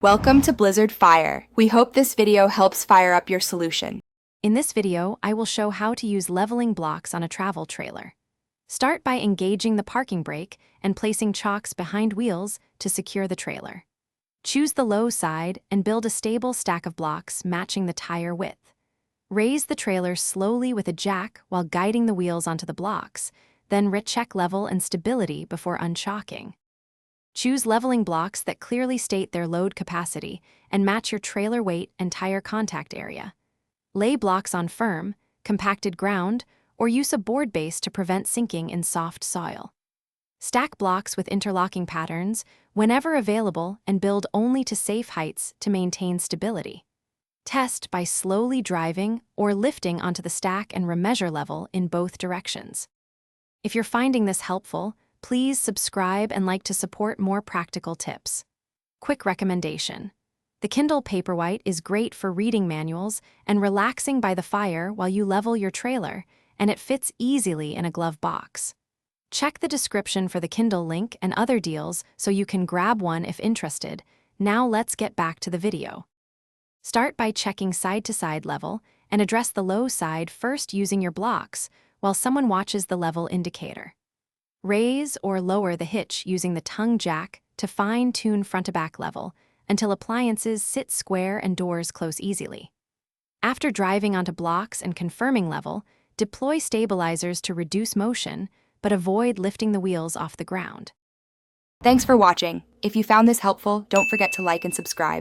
Welcome to Blizzard Fire. We hope this video helps fire up your solution. In this video, I will show how to use leveling blocks on a travel trailer. Start by engaging the parking brake and placing chocks behind wheels to secure the trailer. Choose the low side and build a stable stack of blocks matching the tire width. Raise the trailer slowly with a jack while guiding the wheels onto the blocks, then recheck level and stability before unchocking. Choose leveling blocks that clearly state their load capacity and match your trailer weight and tire contact area. Lay blocks on firm, compacted ground, or use a board base to prevent sinking in soft soil. Stack blocks with interlocking patterns whenever available and build only to safe heights to maintain stability. Test by slowly driving or lifting onto the stack and remeasure level in both directions. If you're finding this helpful, please subscribe and like to support more practical tips. Quick recommendation. The Kindle Paperwhite is great for reading manuals and relaxing by the fire while you level your trailer, and it fits easily in a glove box. Check the description for the Kindle link and other deals so you can grab one if interested. Now let's get back to the video. Start by checking side-to-side level and address the low side first using your blocks while someone watches the level indicator. Raise or lower the hitch using the tongue jack to fine-tune front-to-back level until appliances sit square and doors close easily. After driving onto blocks and confirming level, deploy stabilizers to reduce motion, but avoid lifting the wheels off the ground. Thanks for watching. If you found this helpful, don't forget to like and subscribe.